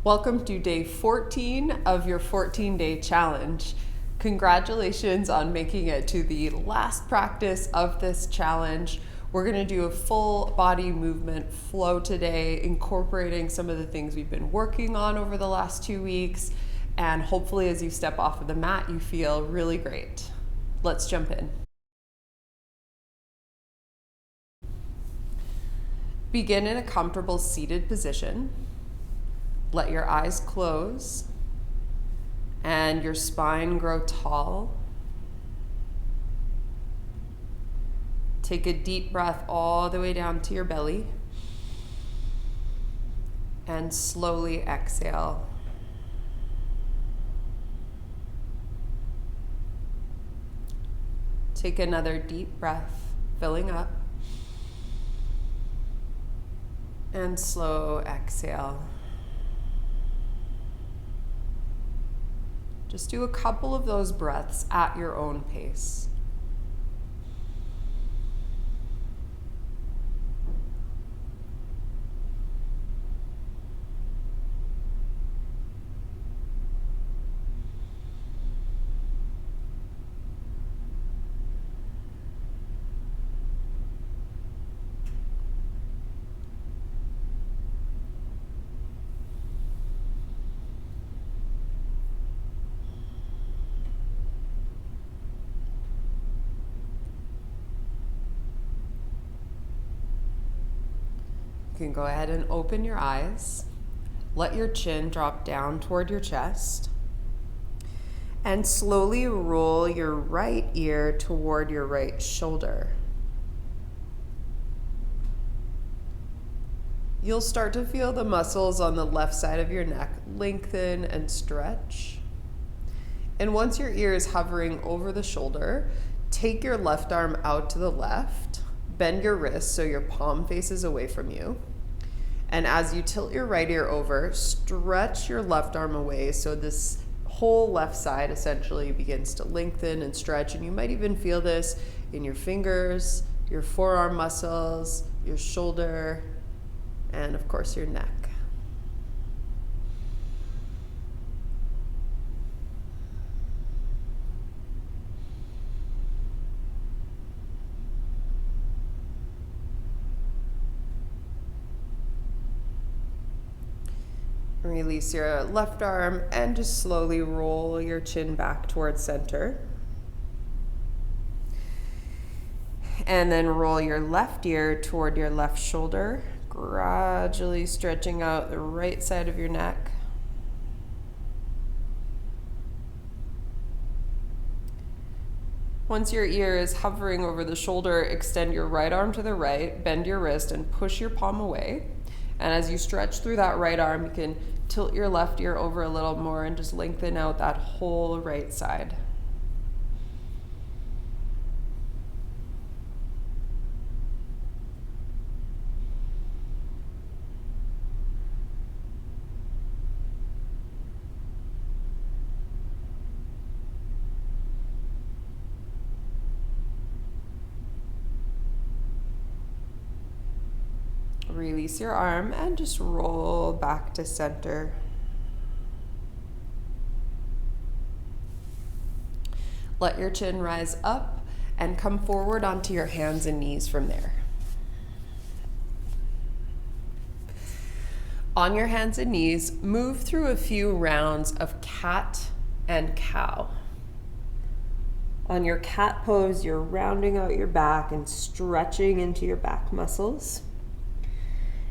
Welcome to day 14 of your 14-day challenge. Congratulations on making it to the last practice of this challenge. We're going to do a full body movement flow today, incorporating some of the things we've been working on over the last 2 weeks. And hopefully as you step off of the mat, you feel really great. Let's jump in. Begin in a comfortable seated position. Let your eyes close and your spine grow tall. Take a deep breath all the way down to your belly and slowly exhale. Take another deep breath, filling up, and slow exhale. Just do a couple of those breaths at your own pace. You can go ahead and open your eyes. Let your chin drop down toward your chest. And slowly roll your right ear toward your right shoulder. You'll start to feel the muscles on the left side of your neck lengthen and stretch. And once your ear is hovering over the shoulder, take your left arm out to the left. Bend your wrist so your palm faces away from you. And as you tilt your right ear over, stretch your left arm away so this whole left side essentially begins to lengthen and stretch. And you might even feel this in your fingers, your forearm muscles, your shoulder, and of course your neck. Release your left arm and just slowly roll your chin back towards center. And then roll your left ear toward your left shoulder, gradually stretching out the right side of your neck. Once your ear is hovering over the shoulder, extend your right arm to the right, bend your wrist, and push your palm away. And as you stretch through that right arm, you can tilt your left ear over a little more and just lengthen out that whole right side. Release your arm and just roll back to center. Let your chin rise up and come forward onto your hands and knees from there. On your hands and knees, move through a few rounds of cat and cow. On your cat pose, you're rounding out your back and stretching into your back muscles.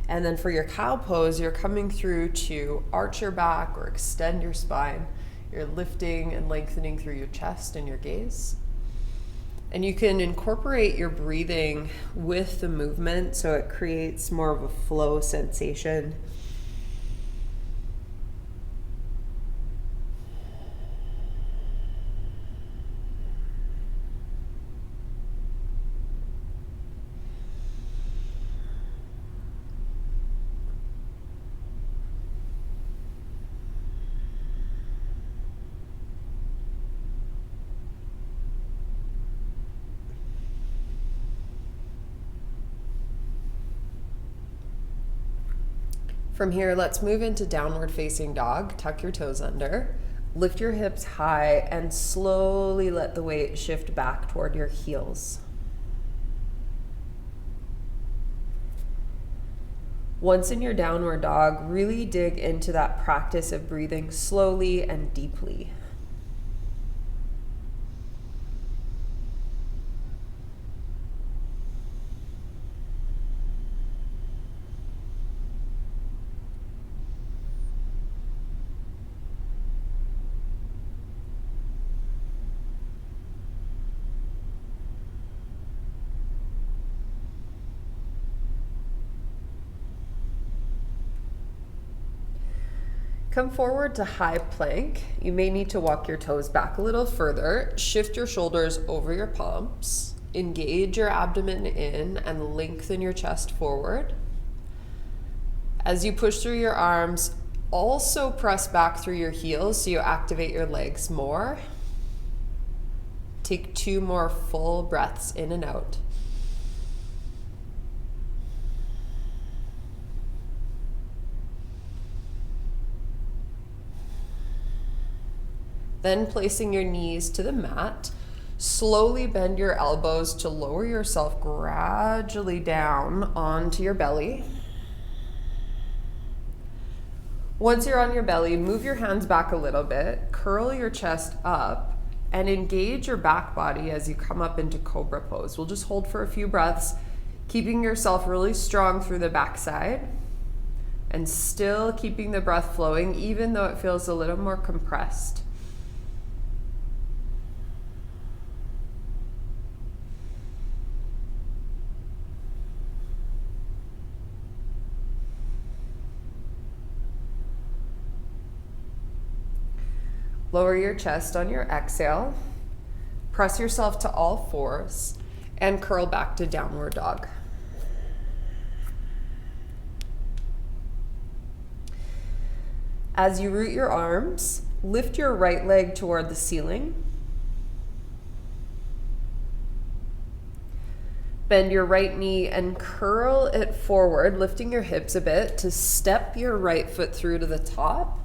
And then for your cow pose, you're coming through to arch your back or extend your spine. You're lifting and lengthening through your chest and your gaze. And you can incorporate your breathing with the movement so it creates more of a flow sensation. From here, let's move into downward facing dog. Tuck your toes under, lift your hips high, and slowly let the weight shift back toward your heels. Once in your downward dog, really dig into that practice of breathing slowly and deeply. Come forward to high plank. You may need to walk your toes back a little further. Shift your shoulders over your palms. Engage your abdomen in and lengthen your chest forward. As you push through your arms, also press back through your heels so you activate your legs more. Take 2 more full breaths in and out. Then placing your knees to the mat, slowly bend your elbows to lower yourself gradually down onto your belly. Once you're on your belly, move your hands back a little bit, curl your chest up, and engage your back body as you come up into cobra pose. We'll just hold for a few breaths, keeping yourself really strong through the backside, and still keeping the breath flowing, even though it feels a little more compressed. Lower your chest on your exhale, press yourself to all fours, and curl back to downward dog. As you root your arms, lift your right leg toward the ceiling. Bend your right knee and curl it forward, lifting your hips a bit to step your right foot through to the top.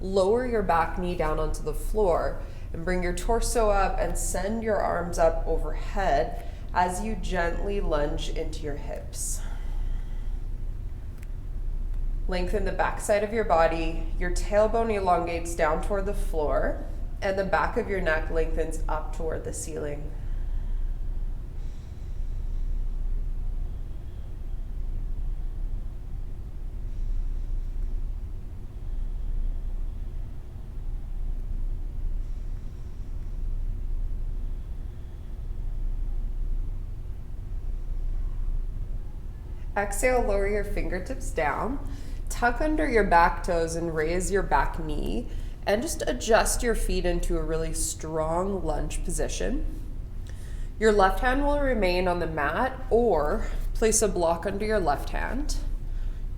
Lower your back knee down onto the floor and bring your torso up and send your arms up overhead as you gently lunge into your hips. Lengthen the backside of your body. Your tailbone elongates down toward the floor and the back of your neck lengthens up toward the ceiling. Exhale, lower your fingertips down, tuck under your back toes and raise your back knee, and just adjust your feet into a really strong lunge position. Your left hand will remain on the mat or place a block under your left hand.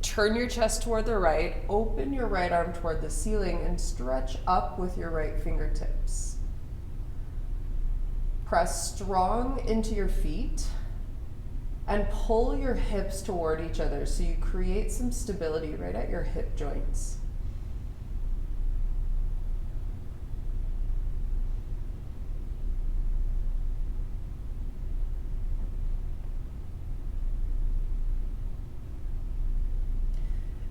Turn your chest toward the right, open your right arm toward the ceiling, and stretch up with your right fingertips. Press strong into your feet and pull your hips toward each other so you create some stability right at your hip joints.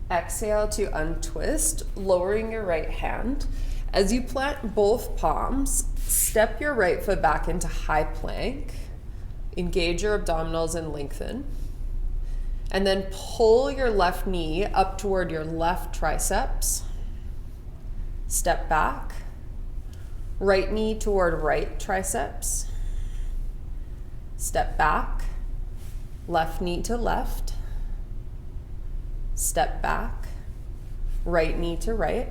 Exhale to untwist, lowering your right hand. As you plant both palms, step your right foot back into high plank. Engage your abdominals and lengthen. And then pull your left knee up toward your left triceps. Step back. Right knee toward right triceps. Step back. Left knee to left. Step back. Right knee to right.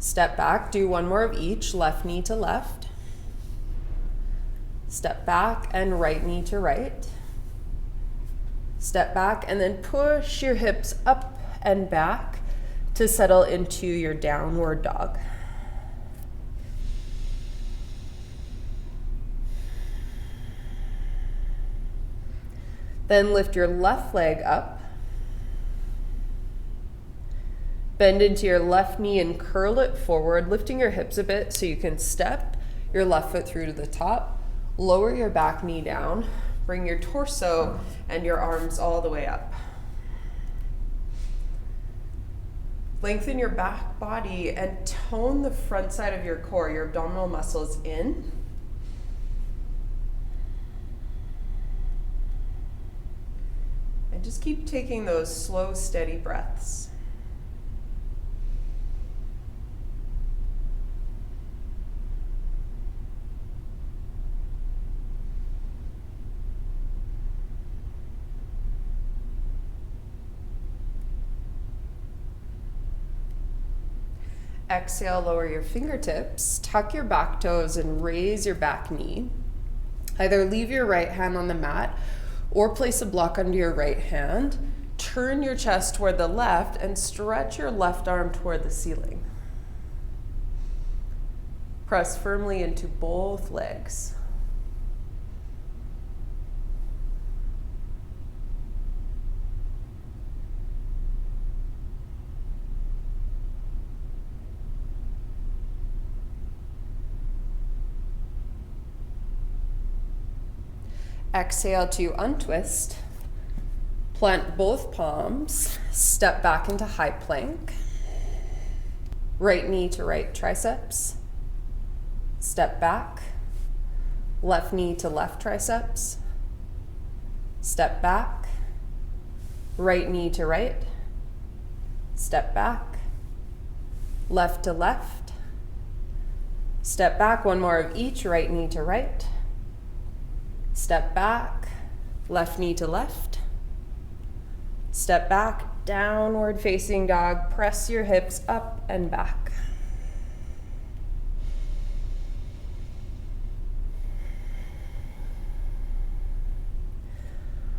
Step back. Do one more of each. Left knee to left. Step back and right knee to right. Step back and then push your hips up and back to settle into your downward dog. Then lift your left leg up. Bend into your left knee and curl it forward, lifting your hips a bit so you can step your left foot through to the top. Lower your back knee down. Bring your torso and your arms all the way up. Lengthen your back body and tone the front side of your core, your abdominal muscles in. And just keep taking those slow, steady breaths. Exhale, lower your fingertips, tuck your back toes and raise your back knee. Either leave your right hand on the mat or place a block under your right hand. Turn your chest toward the left and stretch your left arm toward the ceiling. Press firmly into both legs. Exhale to untwist. Plant both palms. Step back into high plank. Right knee to right triceps. Step back. Left knee to left triceps. Step back. Right knee to right. Step back. Left to left. Step back, one more of each, right knee to right. Step back, left knee to left. Step back, downward facing dog. Press your hips up and back.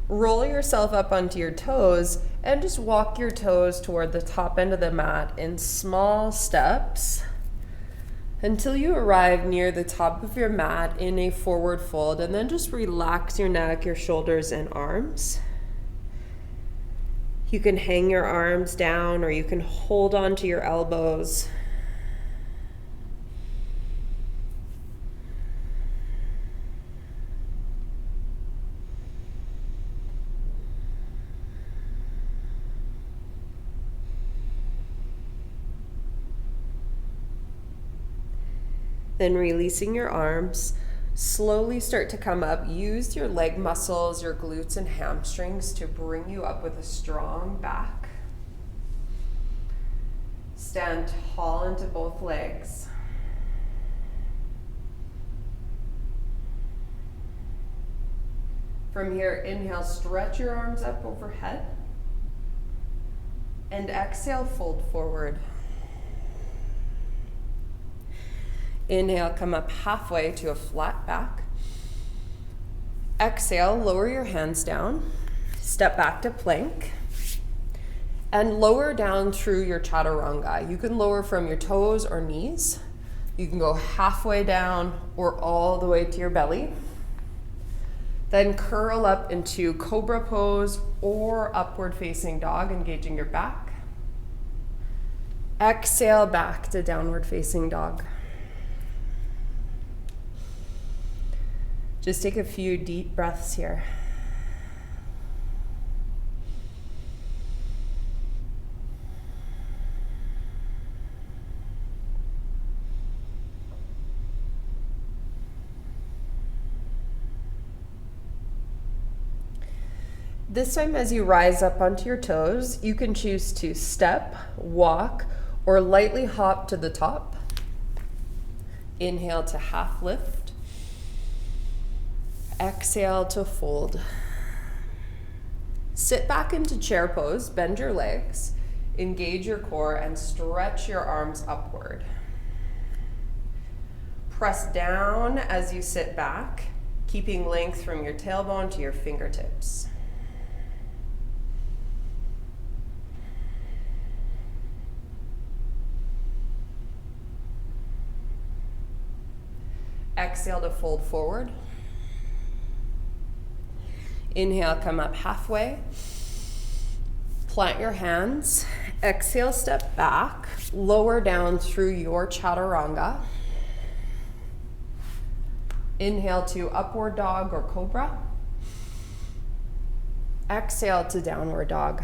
Roll yourself up onto your toes and just walk your toes toward the top end of the mat in small steps until you arrive near the top of your mat in a forward fold, and then just relax your neck, your shoulders, and arms. You can hang your arms down or you can hold onto your elbows. Then releasing your arms, slowly start to come up. Use your leg muscles, your glutes and hamstrings to bring you up with a strong back. Stand tall into both legs. From here, inhale, stretch your arms up overhead. And exhale, fold forward. Inhale, come up halfway to a flat back. Exhale, lower your hands down. Step back to plank. And lower down through your chaturanga. You can lower from your toes or knees. You can go halfway down or all the way to your belly. Then curl up into cobra pose or upward facing dog, engaging your back. Exhale back to downward facing dog. Just take a few deep breaths here. This time, as you rise up onto your toes, you can choose to step, walk, or lightly hop to the top. Inhale to half lift. Exhale to fold. Sit back into chair pose, bend your legs, engage your core, and stretch your arms upward. Press down as you sit back, keeping length from your tailbone to your fingertips. Exhale to fold forward. Inhale, come up halfway. Plant your hands Exhale, step back, lower down through your chaturanga. Inhale to upward dog or cobra. Exhale to downward dog.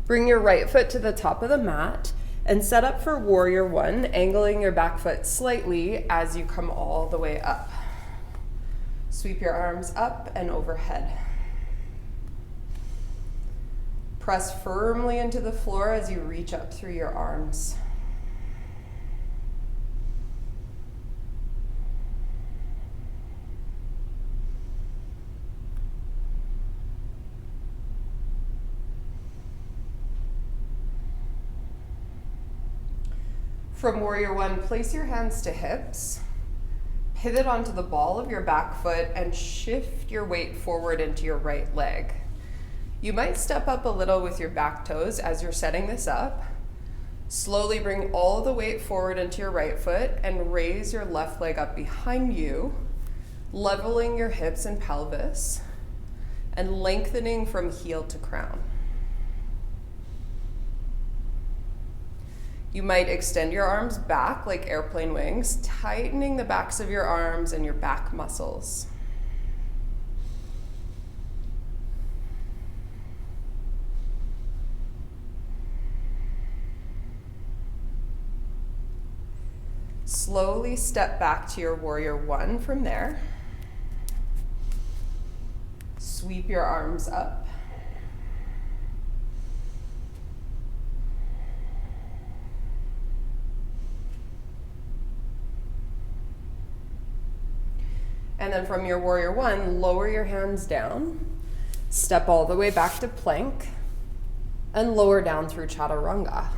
Bring your right foot to the top of the mat and set up for warrior one, angling your back foot slightly as you come all the way up. Sweep your arms up and overhead. Press firmly into the floor as you reach up through your arms. From warrior one, place your hands to hips, pivot onto the ball of your back foot and shift your weight forward into your right leg. You might step up a little with your back toes as you're setting this up. Slowly bring all the weight forward into your right foot and raise your left leg up behind you, leveling your hips and pelvis and lengthening from heel to crown. You might extend your arms back like airplane wings, tightening the backs of your arms and your back muscles. Slowly step back to your warrior one from there. Sweep your arms up. And then from your warrior one, lower your hands down, step all the way back to plank, and lower down through chaturanga.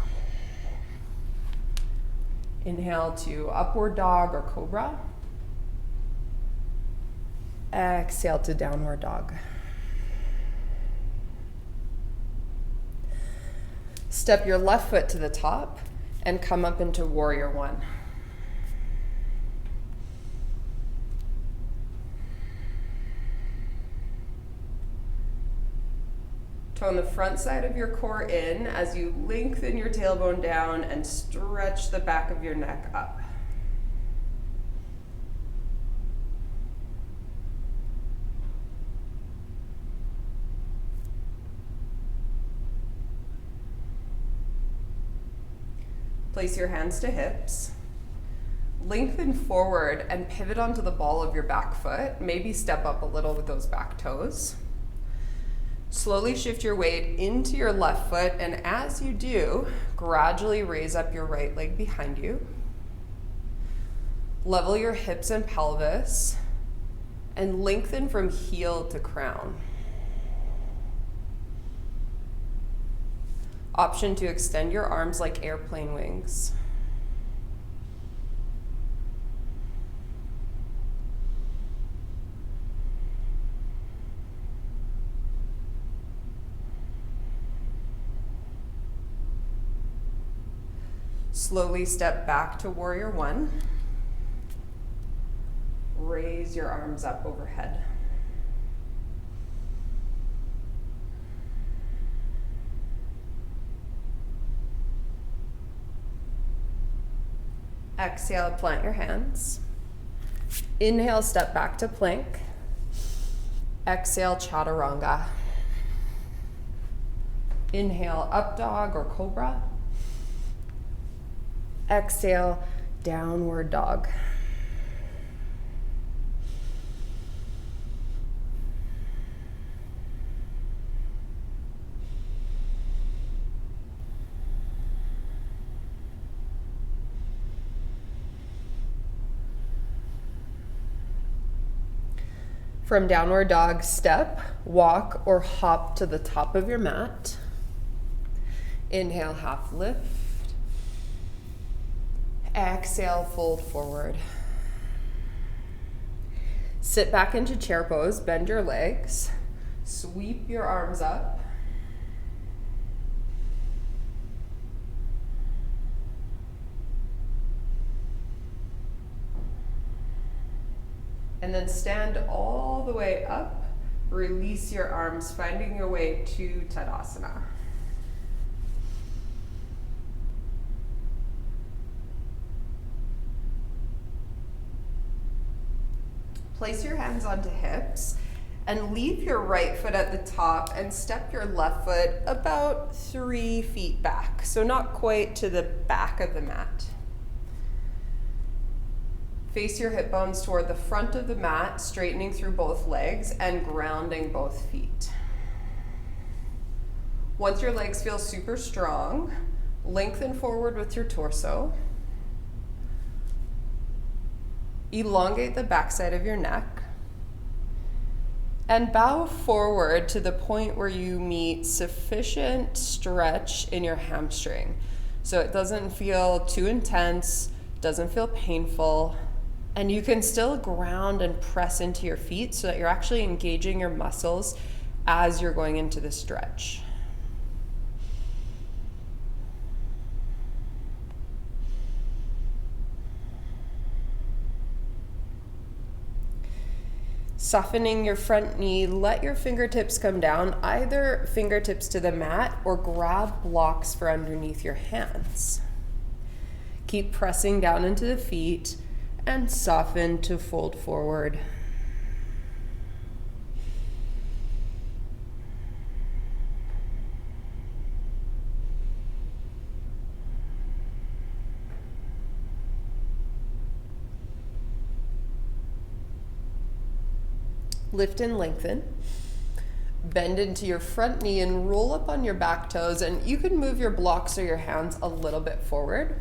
Inhale to upward dog or cobra. Exhale to downward dog. Step your left foot to the top and come up into warrior one. Tone the front side of your core in as you lengthen your tailbone down and stretch the back of your neck up. Place your hands to hips. Lengthen forward and pivot onto the ball of your back foot. Maybe step up a little with those back toes. Slowly shift your weight into your left foot, and as you do, gradually raise up your right leg behind you. Level your hips and pelvis, and lengthen from heel to crown. Option to extend your arms like airplane wings. Slowly step back to warrior one. Raise your arms up overhead. Exhale, plant your hands. Inhale, step back to plank. Exhale, chaturanga. Inhale, up dog or cobra. Exhale, downward dog. From downward dog, step, walk, or hop to the top of your mat. Inhale, half lift. Exhale, fold forward. Sit back into chair pose, bend your legs, sweep your arms up. And then stand all the way up, release your arms, finding your way to Tadasana. Place your hands onto hips and leave your right foot at the top and step your left foot about 3 feet back. So not quite to the back of the mat. Face your hip bones toward the front of the mat, straightening through both legs and grounding both feet. Once your legs feel super strong, lengthen forward with your torso. Elongate the backside of your neck. And bow forward to the point where you meet sufficient stretch in your hamstring. So it doesn't feel too intense, doesn't feel painful, and you can still ground and press into your feet so that you're actually engaging your muscles as you're going into the stretch. Softening your front knee, let your fingertips come down, either fingertips to the mat or grab blocks for underneath your hands. Keep pressing down into the feet and soften to fold forward. Lift and lengthen. Bend into your front knee and roll up on your back toes, and you can move your blocks or your hands a little bit forward.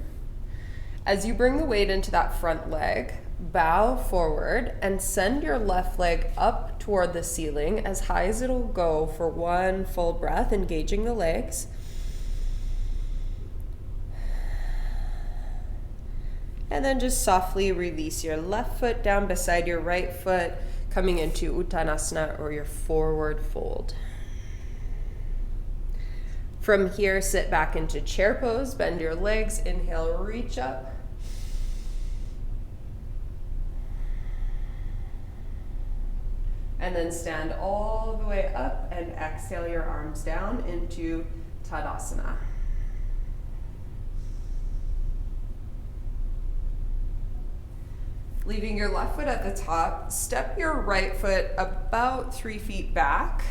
As you bring the weight into that front leg, bow forward and send your left leg up toward the ceiling as high as it'll go for 1 full breath, engaging the legs. And then just softly release your left foot down beside your right foot, coming into Uttanasana, or your forward fold. From here, sit back into chair pose, bend your legs, inhale, reach up. And then stand all the way up and exhale your arms down into Tadasana. Leaving your left foot at the top, step your right foot about 3 feet back.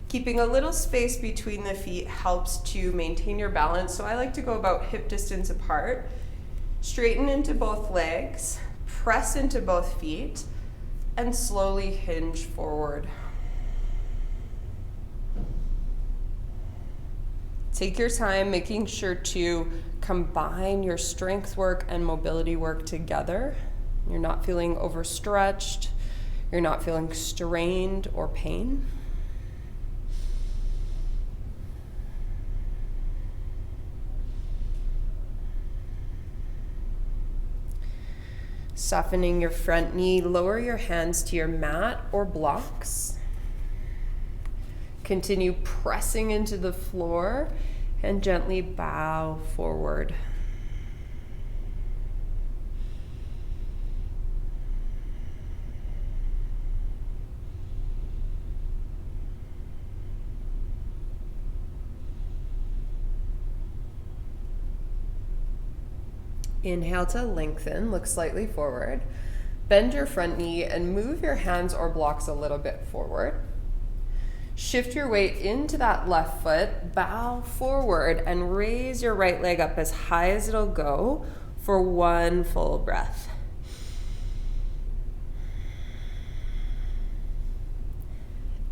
Keeping a little space between the feet helps to maintain your balance, so I like to go about hip distance apart. Straighten into both legs, press into both feet, and slowly hinge forward. Take your time, making sure to combine your strength work and mobility work together. You're not feeling overstretched, you're not feeling strained or pain. Softening your front knee, lower your hands to your mat or blocks. Continue pressing into the floor and gently bow forward. Inhale to lengthen, look slightly forward. Bend your front knee and move your hands or blocks a little bit forward. Shift your weight into that left foot, bow forward, and raise your right leg up as high as it'll go for 1 full breath.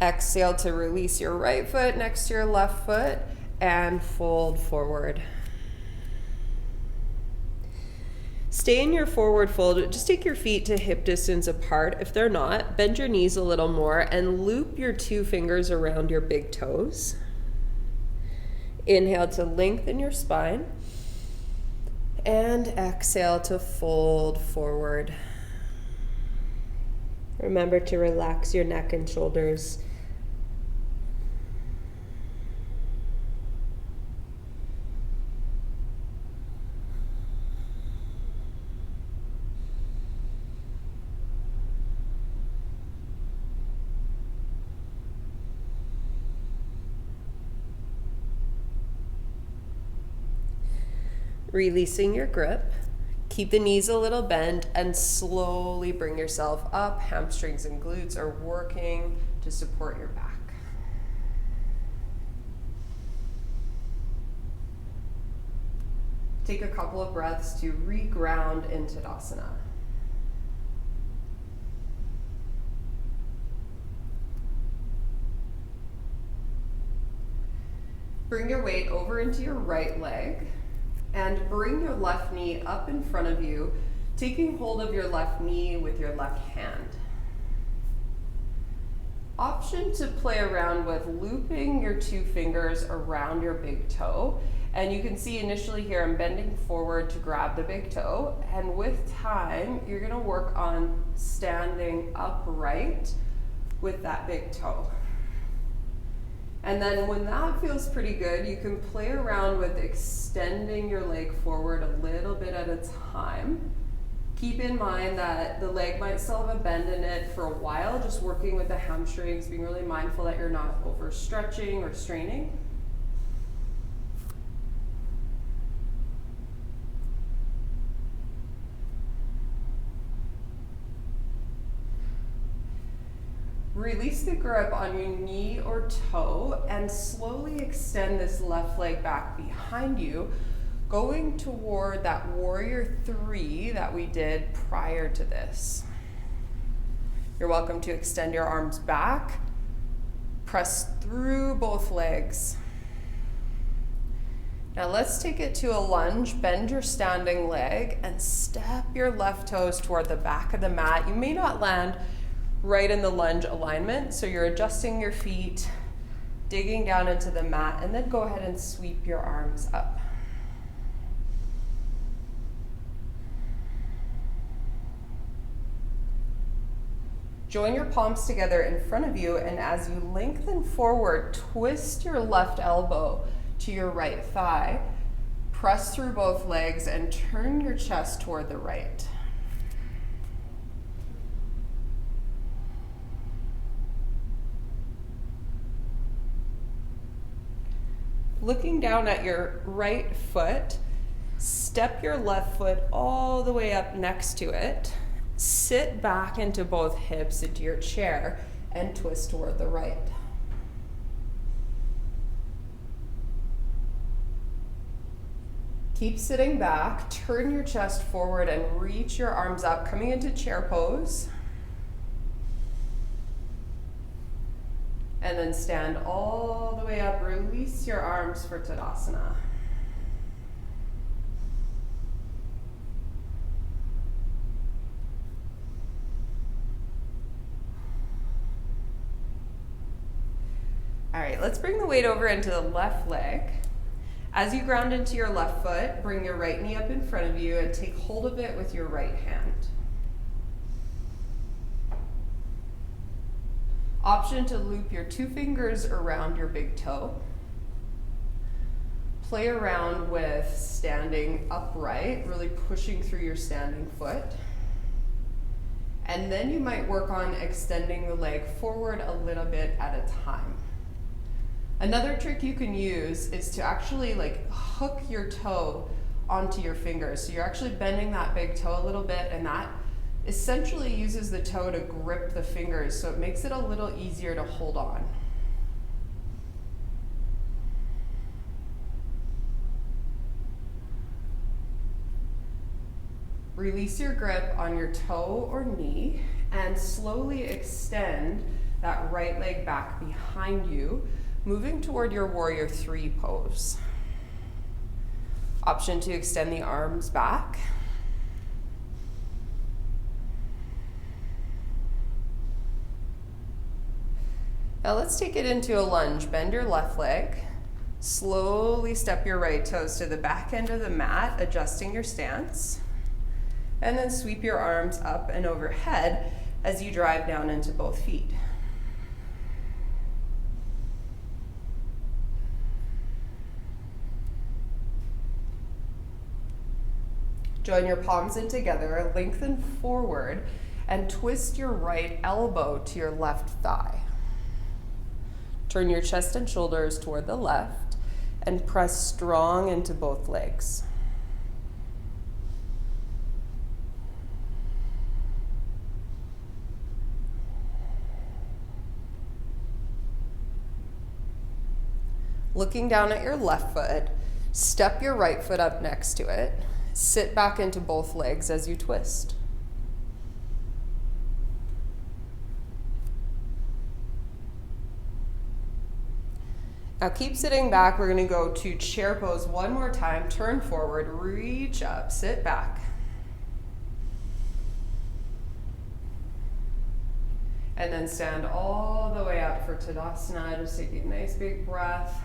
Exhale to release your right foot next to your left foot and fold forward. Stay in your forward fold. Just take your feet to hip distance apart. If they're not, bend your knees a little more and loop your 2 fingers around your big toes. Inhale to lengthen your spine. And exhale to fold forward. Remember to relax your neck and shoulders. Releasing your grip, Keep the knees a little bent and slowly bring yourself up. Hamstrings and glutes are working to support your back. Take a couple of breaths to reground into Tadasana. Bring your weight over into your right leg and bring your left knee up in front of you, taking hold of your left knee with your left hand. Option to play around with looping your two fingers around your big toe. And you can see initially here I'm bending forward to grab the big toe, and with time you're going to work on standing upright with that big toe. And then when that feels pretty good, you can play around with extending your leg forward a little bit at a time. Keep in mind that the leg might still have a bend in it for a while, just working with the hamstrings, being really mindful that you're not overstretching or straining. Release the grip on your knee or toe and slowly extend this left leg back behind you, going toward that warrior 3 that we did prior to this. You're welcome to extend your arms back, press through both legs. Now let's take it to a lunge. Bend your standing leg and step your left toes toward the back of the mat. You may not land right in the lunge alignment, so you're adjusting your feet, digging down into the mat, and then go ahead and sweep your arms up. Join your palms together in front of you, and as you lengthen forward, twist your left elbow to your right thigh, press through both legs, and turn your chest toward the right. Looking down at your right foot, step your left foot all the way up next to it. Sit back into both hips into your chair and twist toward the right. Keep sitting back, turn your chest forward and reach your arms up, coming into chair pose. And then stand all the way up, release your arms for Tadasana. All right, let's bring the weight over into the left leg. As you ground into your left foot, bring your right knee up in front of you and take hold of it with your right hand. Option to loop your two fingers around your big toe. Play around with standing upright, really pushing through your standing foot. And then you might work on extending the leg forward a little bit at a time. Another trick you can use is to actually hook your toe onto your fingers. So you're actually bending that big toe a little bit, and that essentially uses the toe to grip the fingers, so it makes it a little easier to hold on. Release your grip on your toe or knee and slowly extend that right leg back behind you, moving toward your warrior 3 pose. Option to extend the arms back. Now let's take it into a lunge. Bend your left leg. Slowly step your right toes to the back end of the mat, adjusting your stance. And then sweep your arms up and overhead as you drive down into both feet. Join your palms in together, lengthen forward, and twist your right elbow to your left thigh. Turn your chest and shoulders toward the left and press strong into both legs. Looking down at your left foot, step your right foot up next to it. Sit back into both legs as you twist. Now keep sitting back. We're going to go to chair pose one more time. Turn forward, reach up, sit back. And then stand all the way up for Tadasana. Just take a nice big breath.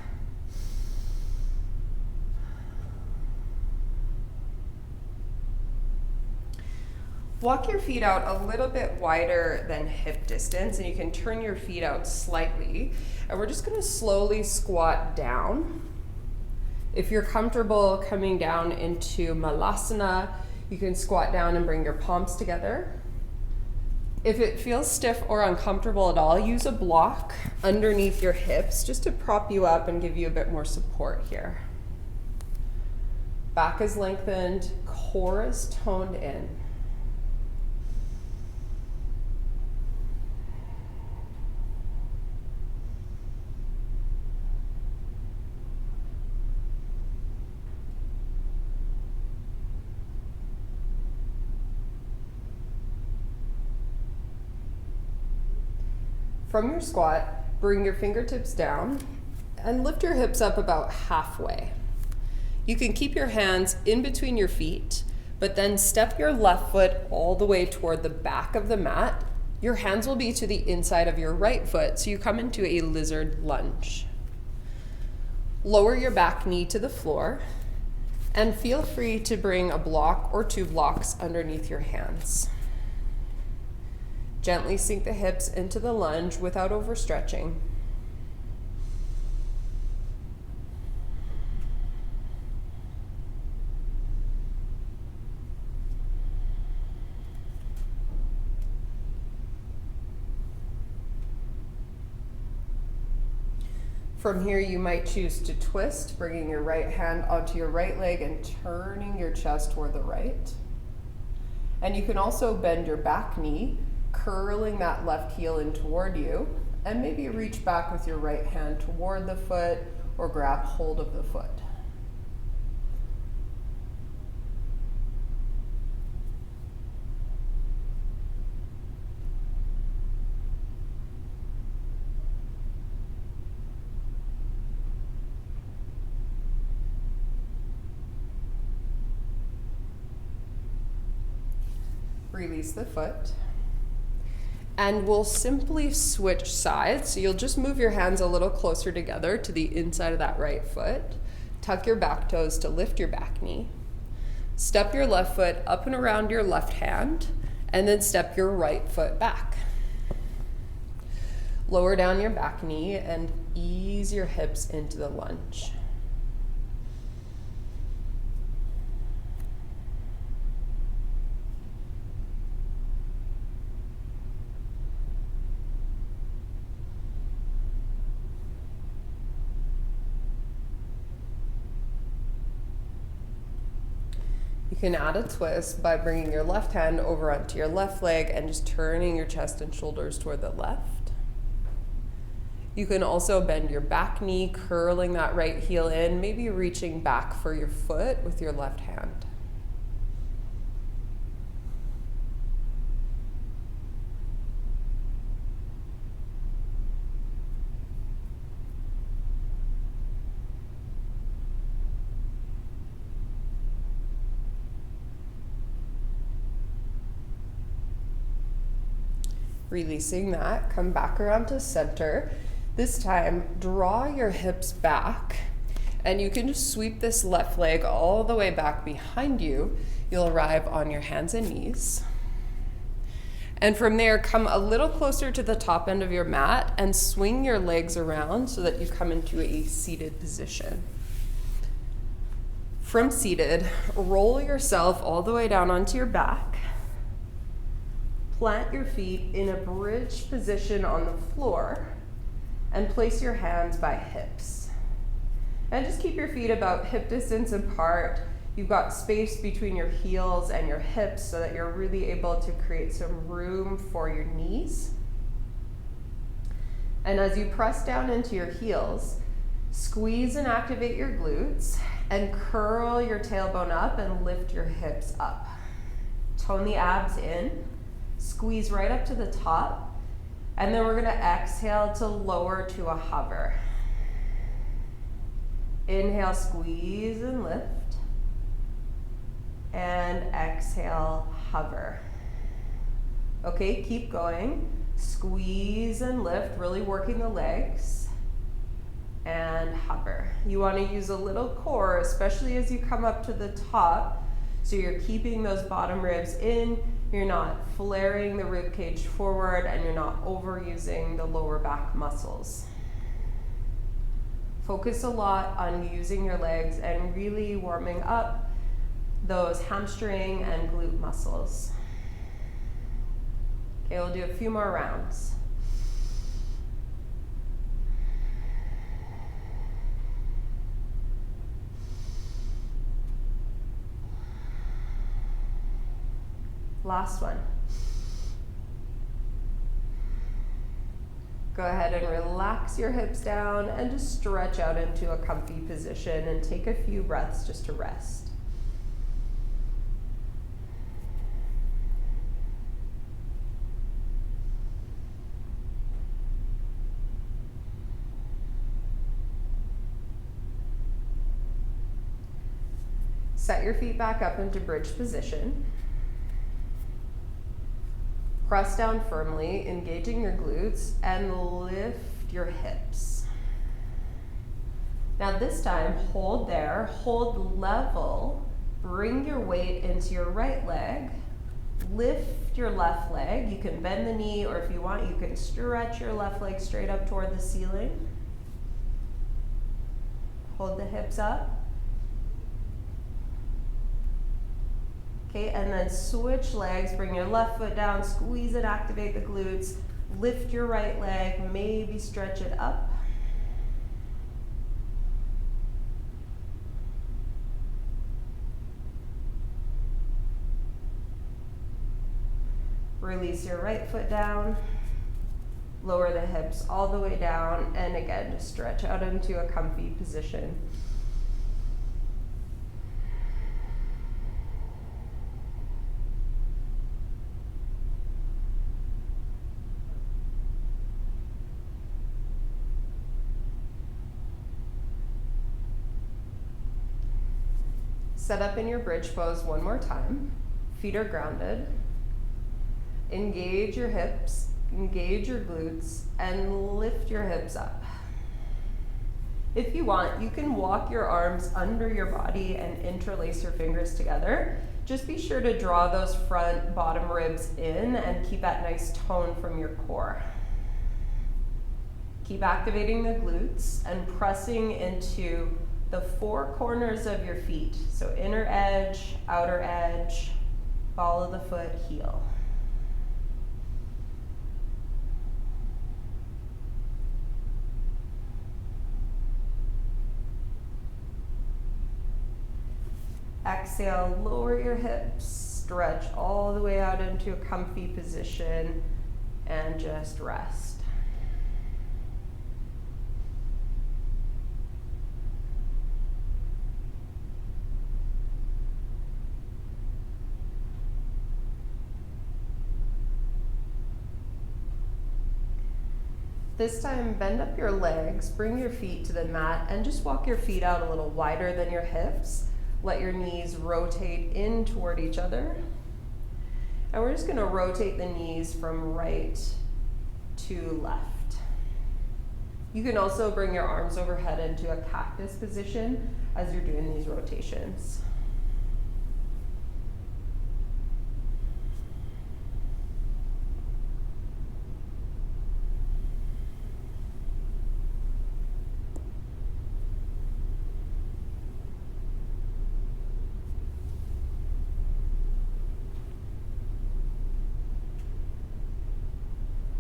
Walk your feet out a little bit wider than hip distance, and you can turn your feet out slightly. And we're just going to slowly squat down. If you're comfortable coming down into Malasana, you can squat down and bring your palms together. If it feels stiff or uncomfortable at all, use a block underneath your hips just to prop you up and give you a bit more support here. Back is lengthened, core is toned in. From your squat, bring your fingertips down and lift your hips up about halfway. You can keep your hands in between your feet, but then step your left foot all the way toward the back of the mat. Your hands will be to the inside of your right foot, so you come into a lizard lunge. Lower your back knee to the floor and feel free to bring a block or two blocks underneath your hands. Gently sink the hips into the lunge without overstretching. From here, you might choose to twist, bringing your right hand onto your right leg and turning your chest toward the right. And you can also bend your back knee, curling that left heel in toward you, and maybe reach back with your right hand toward the foot or grab hold of the foot. Release the foot. And we'll simply switch sides. So you'll just move your hands a little closer together to the inside of that right foot. Tuck your back toes to lift your back knee. Step your left foot up and around your left hand, and then step your right foot back. Lower down your back knee and ease your hips into the lunge. You can add a twist by bringing your left hand over onto your left leg and just turning your chest and shoulders toward the left. You can also bend your back knee, curling that right heel in, maybe reaching back for your foot with your left hand. Releasing that, come back around to center. This time, draw your hips back, and you can just sweep this left leg all the way back behind you. You'll arrive on your hands and knees. And from there, come a little closer to the top end of your mat and swing your legs around so that you come into a seated position. From seated, roll yourself all the way down onto your back. Plant your feet in a bridge position on the floor and place your hands by hips. And just keep your feet about hip distance apart. You've got space between your heels and your hips so that you're really able to create some room for your knees. And as you press down into your heels, Squeeze and activate your glutes and curl your tailbone up and lift your hips up. Tone the abs in, squeeze right up to the top, and then we're gonna exhale to lower to a hover. Inhale, squeeze and lift, and exhale, hover. Okay, keep going. Squeeze and lift, really working the legs, and hover. You want to use a little core, especially as you come up to the top, so you're keeping those bottom ribs in, you're not flaring the rib cage forward, and you're not overusing the lower back muscles. Focus a lot on using your legs and really warming up those hamstring and glute muscles. Okay, we'll do a few more rounds. Last one. Go ahead and relax your hips down and just stretch out into a comfy position and take a few breaths just to rest. Set your feet back up into bridge position. Press down firmly, engaging your glutes, and lift your hips. Now this time, hold there, hold level, bring your weight into your right leg, lift your left leg. You can bend the knee, or if you want, you can stretch your left leg straight up toward the ceiling. Hold the hips up. Okay, and then switch legs, bring your left foot down, squeeze it, activate the glutes, lift your right leg, maybe stretch it up. Release your right foot down, lower the hips all the way down, and again, just stretch out into a comfy position. Set up in your bridge pose one more time. Feet are grounded. Engage your hips, engage your glutes, and lift your hips up. If you want, you can walk your arms under your body and interlace your fingers together. Just be sure to draw those front bottom ribs in and keep that nice tone from your core. Keep activating the glutes and pressing into the four corners of your feet. So inner edge, outer edge, ball of the foot, heel. Exhale, lower your hips, stretch all the way out into a comfy position, and just rest. This time, bend up your legs, bring your feet to the mat, and just walk your feet out a little wider than your hips. Let your knees rotate in toward each other. And we're just gonna rotate the knees from right to left. You can also bring your arms overhead into a cactus position as you're doing these rotations.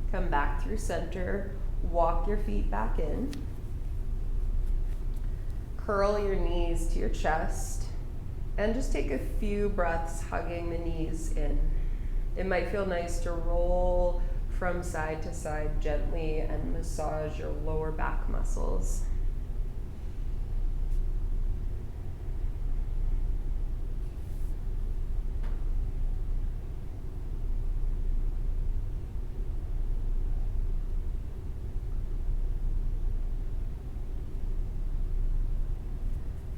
Come back through center, walk your feet back in. Curl your knees to your chest, and just take a few breaths hugging the knees in. It might feel nice to roll from side to side gently and massage your lower back muscles.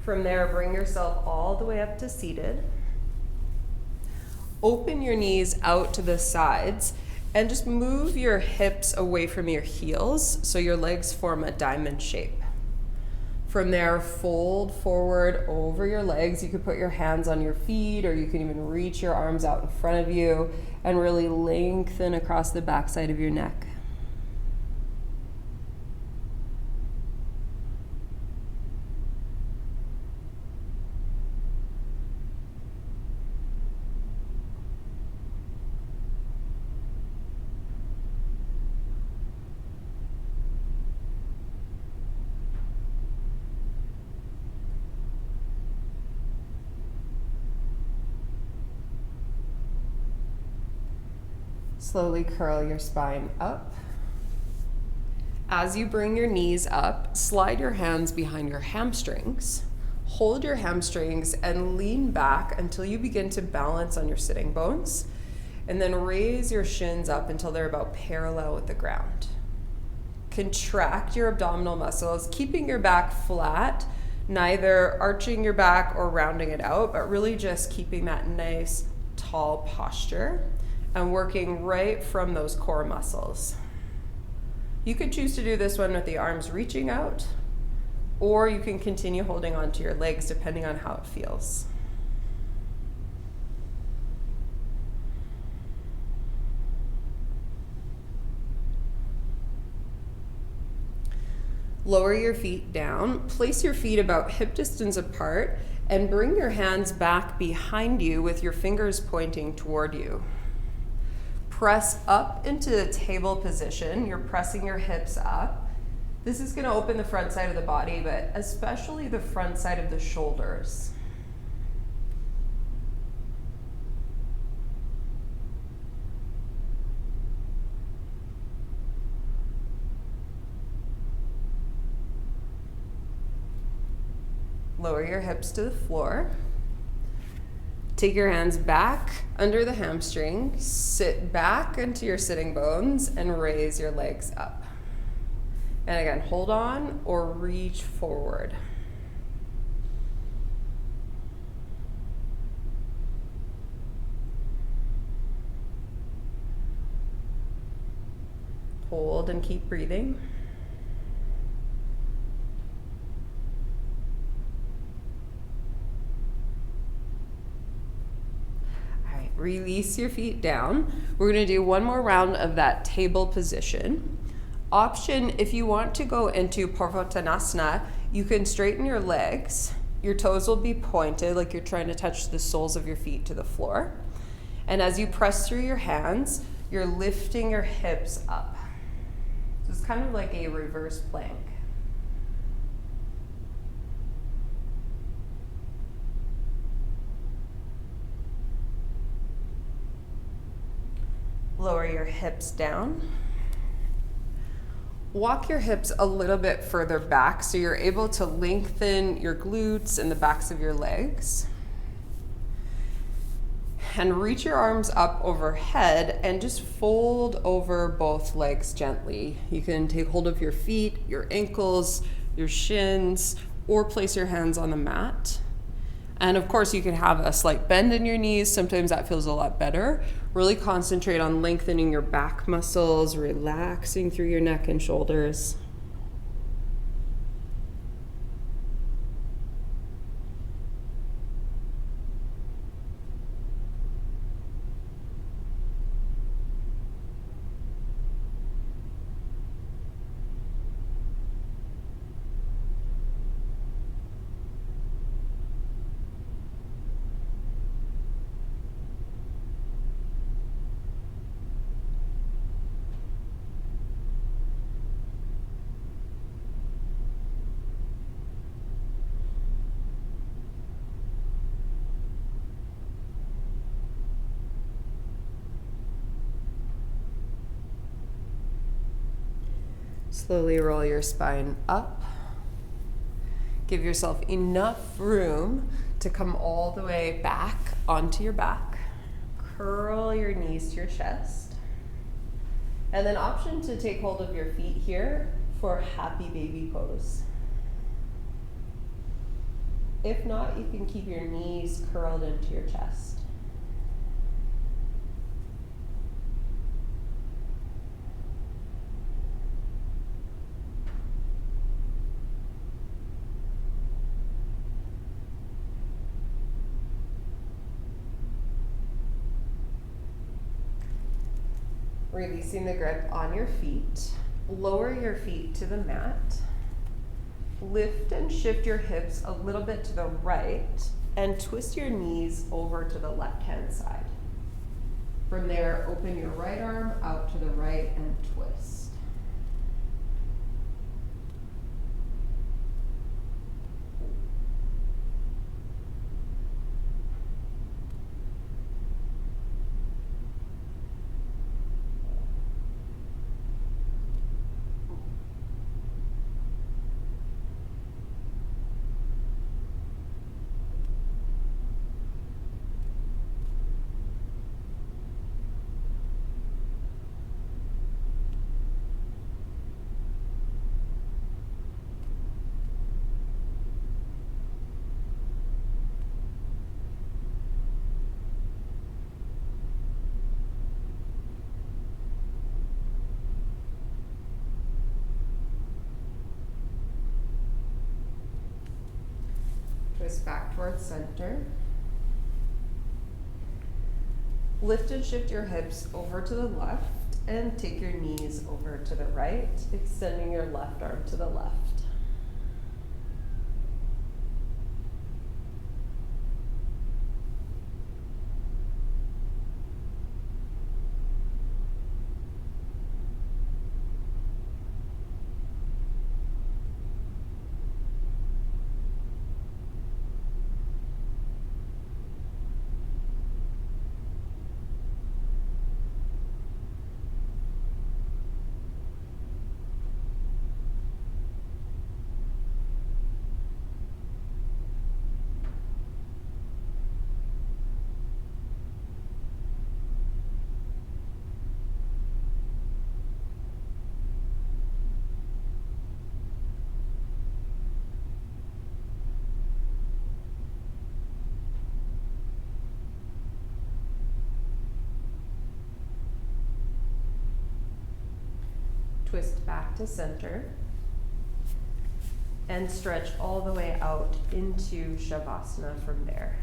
From there, bring yourself all the way up to seated. Open your knees out to the sides and just move your hips away from your heels so your legs form a diamond shape. From there, fold forward over your legs. You could put your hands on your feet, or you can even reach your arms out in front of you and really lengthen across the backside of your neck. Slowly curl your spine up. As you bring your knees up, slide your hands behind your hamstrings. Hold your hamstrings and lean back until you begin to balance on your sitting bones. And then raise your shins up until they're about parallel with the ground. Contract your abdominal muscles, keeping your back flat, neither arching your back or rounding it out, but really just keeping that nice, tall posture and working right from those core muscles. You could choose to do this one with the arms reaching out, or you can continue holding on to your legs depending on how it feels. Lower your feet down, place your feet about hip distance apart, and bring your hands back behind you with your fingers pointing toward you. Press up into the table position. You're pressing your hips up. This is going to open the front side of the body, but especially the front side of the shoulders. Lower your hips to the floor. Take your hands back under the hamstring, sit back into your sitting bones, and raise your legs up. And again, hold on or reach forward. Hold and keep breathing. Release your feet down. We're going to do one more round of that table position. Option, if you want to go into Parvattanasana, you can straighten your legs. Your toes will be pointed like you're trying to touch the soles of your feet to the floor. And as you press through your hands, you're lifting your hips up. So it's kind of like a reverse plank. Lower your hips down. Walk your hips a little bit further back so you're able to lengthen your glutes and the backs of your legs. And reach your arms up overhead and just fold over both legs gently. You can take hold of your feet, your ankles, your shins, or place your hands on the mat. And of course, you can have a slight bend in your knees. Sometimes that feels a lot better. Really concentrate on lengthening your back muscles, relaxing through your neck and shoulders. Slowly roll your spine up. Give yourself enough room to come all the way back onto your back. Curl your knees to your chest. And then option to take hold of your feet here for happy baby pose. If not, you can keep your knees curled into your chest. Releasing the grip on your feet. Lower your feet to the mat. Lift and shift your hips a little bit to the right and twist your knees over to the left-hand side. From there, open your right arm out to the right and twist. Twist back towards center. Lift and shift your hips over to the left and take your knees over to the right, extending your left arm to the left. Twist back to center and stretch all the way out into Shavasana from there.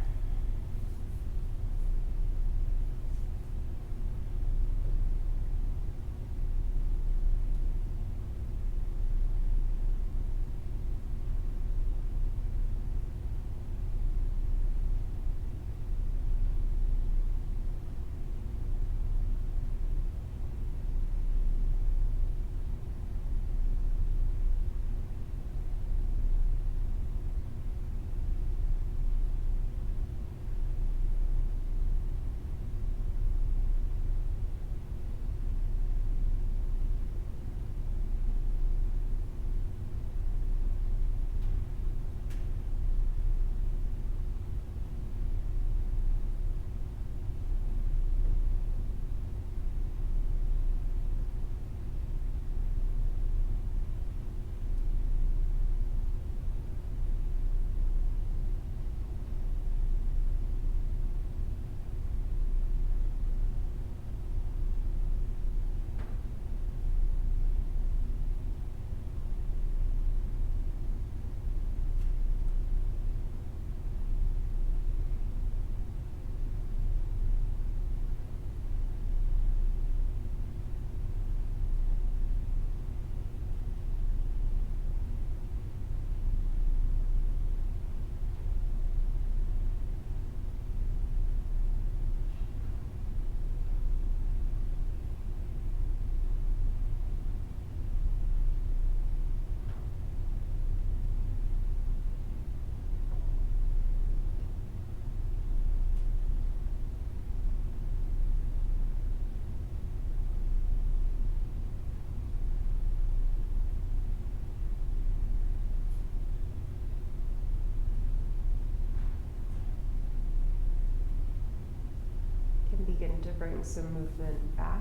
Begin to bring some movement back.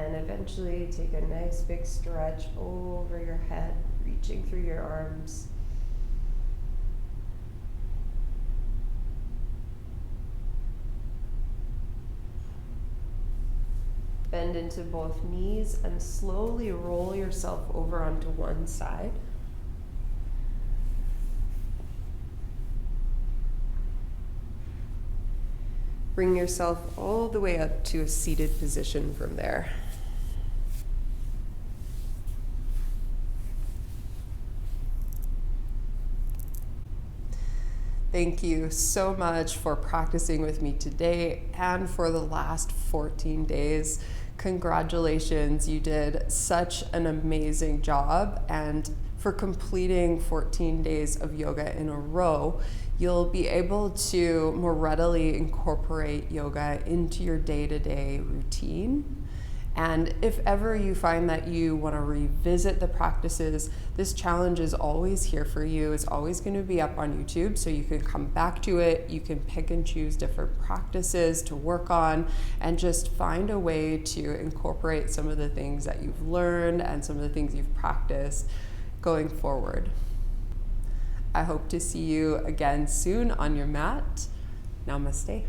And eventually take a nice big stretch over your head, reaching through your arms. Bend into both knees and slowly roll yourself over onto one side. Bring yourself all the way up to a seated position from there. Thank you so much for practicing with me today and for the last 14 days. Congratulations, you did such an amazing job, and for completing 14 days of yoga in a row, you'll be able to more readily incorporate yoga into your day-to-day routine. And if ever you find that you want to revisit the practices, this challenge is always here for you. It's always going to be up on YouTube, so you can come back to it. You can pick and choose different practices to work on and just find a way to incorporate some of the things that you've learned and some of the things you've practiced going forward. I hope to see you again soon on your mat. Namaste.